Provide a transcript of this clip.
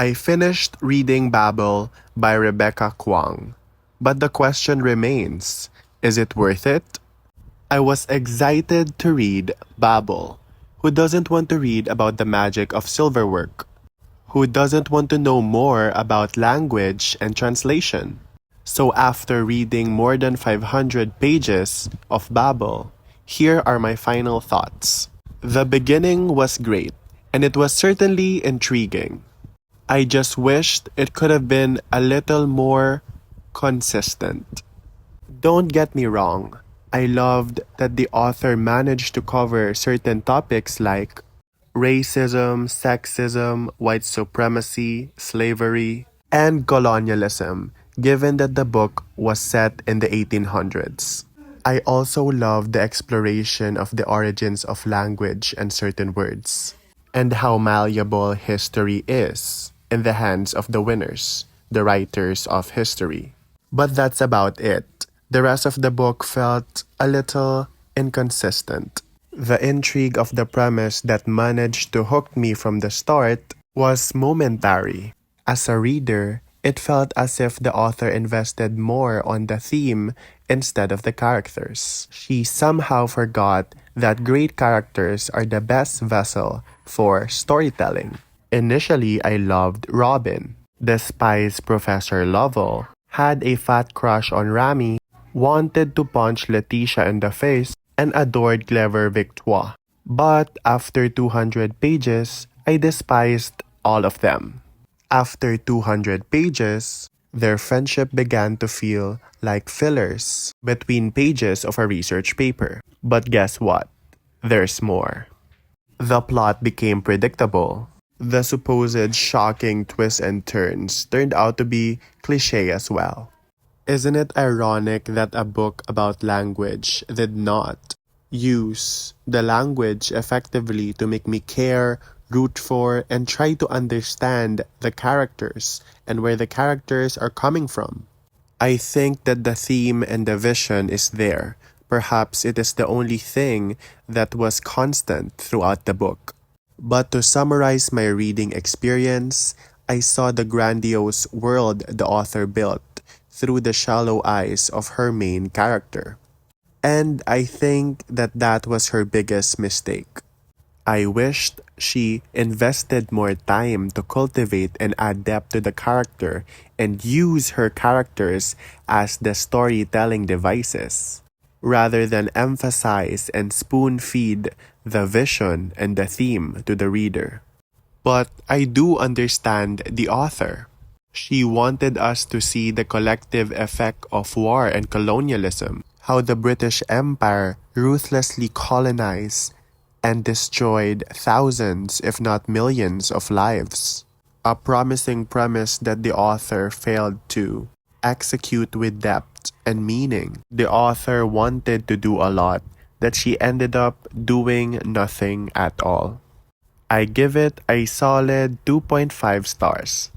I finished reading Babel by Rebecca Kwong. But the question remains, is it worth it? I was excited to read Babel. Who doesn't want to read about the magic of silverwork? Who doesn't want to know more about language and translation? So after reading more than 500 pages of Babel, here are my final thoughts. The beginning was great, and it was certainly intriguing. I just wished it could have been a little more consistent. Don't get me wrong, I loved that the author managed to cover certain topics like racism, sexism, white supremacy, slavery, and colonialism, given that the book was set in the 1800s. I also loved the exploration of the origins of language and certain words, and how malleable history is in the hands of the winners, the writers of history. But that's about it. The rest of the book felt a little inconsistent. The intrigue of the premise that managed to hook me from the start was momentary. As a reader, it felt as if the author invested more on the theme instead of the characters. She somehow forgot that great characters are the best vessel for storytelling. Initially, I loved Robin. Despised Professor Lovell, had a fat crush on Rami, wanted to punch Letitia in the face, and adored clever Victoire. But after 200 pages, I despised all of them. After 200 pages, their friendship began to feel like fillers between pages of a research paper. But guess what? There's more. The plot became predictable. The supposed shocking twists and turns turned out to be cliché as well. Isn't it ironic that a book about language did not use the language effectively to make me care, root for, and try to understand the characters and where the characters are coming from? I think that the theme and the vision is there. Perhaps it is the only thing that was constant throughout the book. But to summarize my reading experience, I saw the grandiose world the author built through the shallow eyes of her main character. And I think that that was her biggest mistake. I wished she invested more time to cultivate and add depth to the character and use her characters as the storytelling devices, rather than emphasize and spoon-feed the vision and the theme to the reader. But I do understand the author. She wanted us to see the collective effect of war and colonialism, how the British Empire ruthlessly colonized and destroyed thousands, if not millions, of lives. A promising premise that the author failed to execute with depth and meaning. The author wanted to do a lot that she ended up doing nothing at all. I give it a solid 2.5 stars.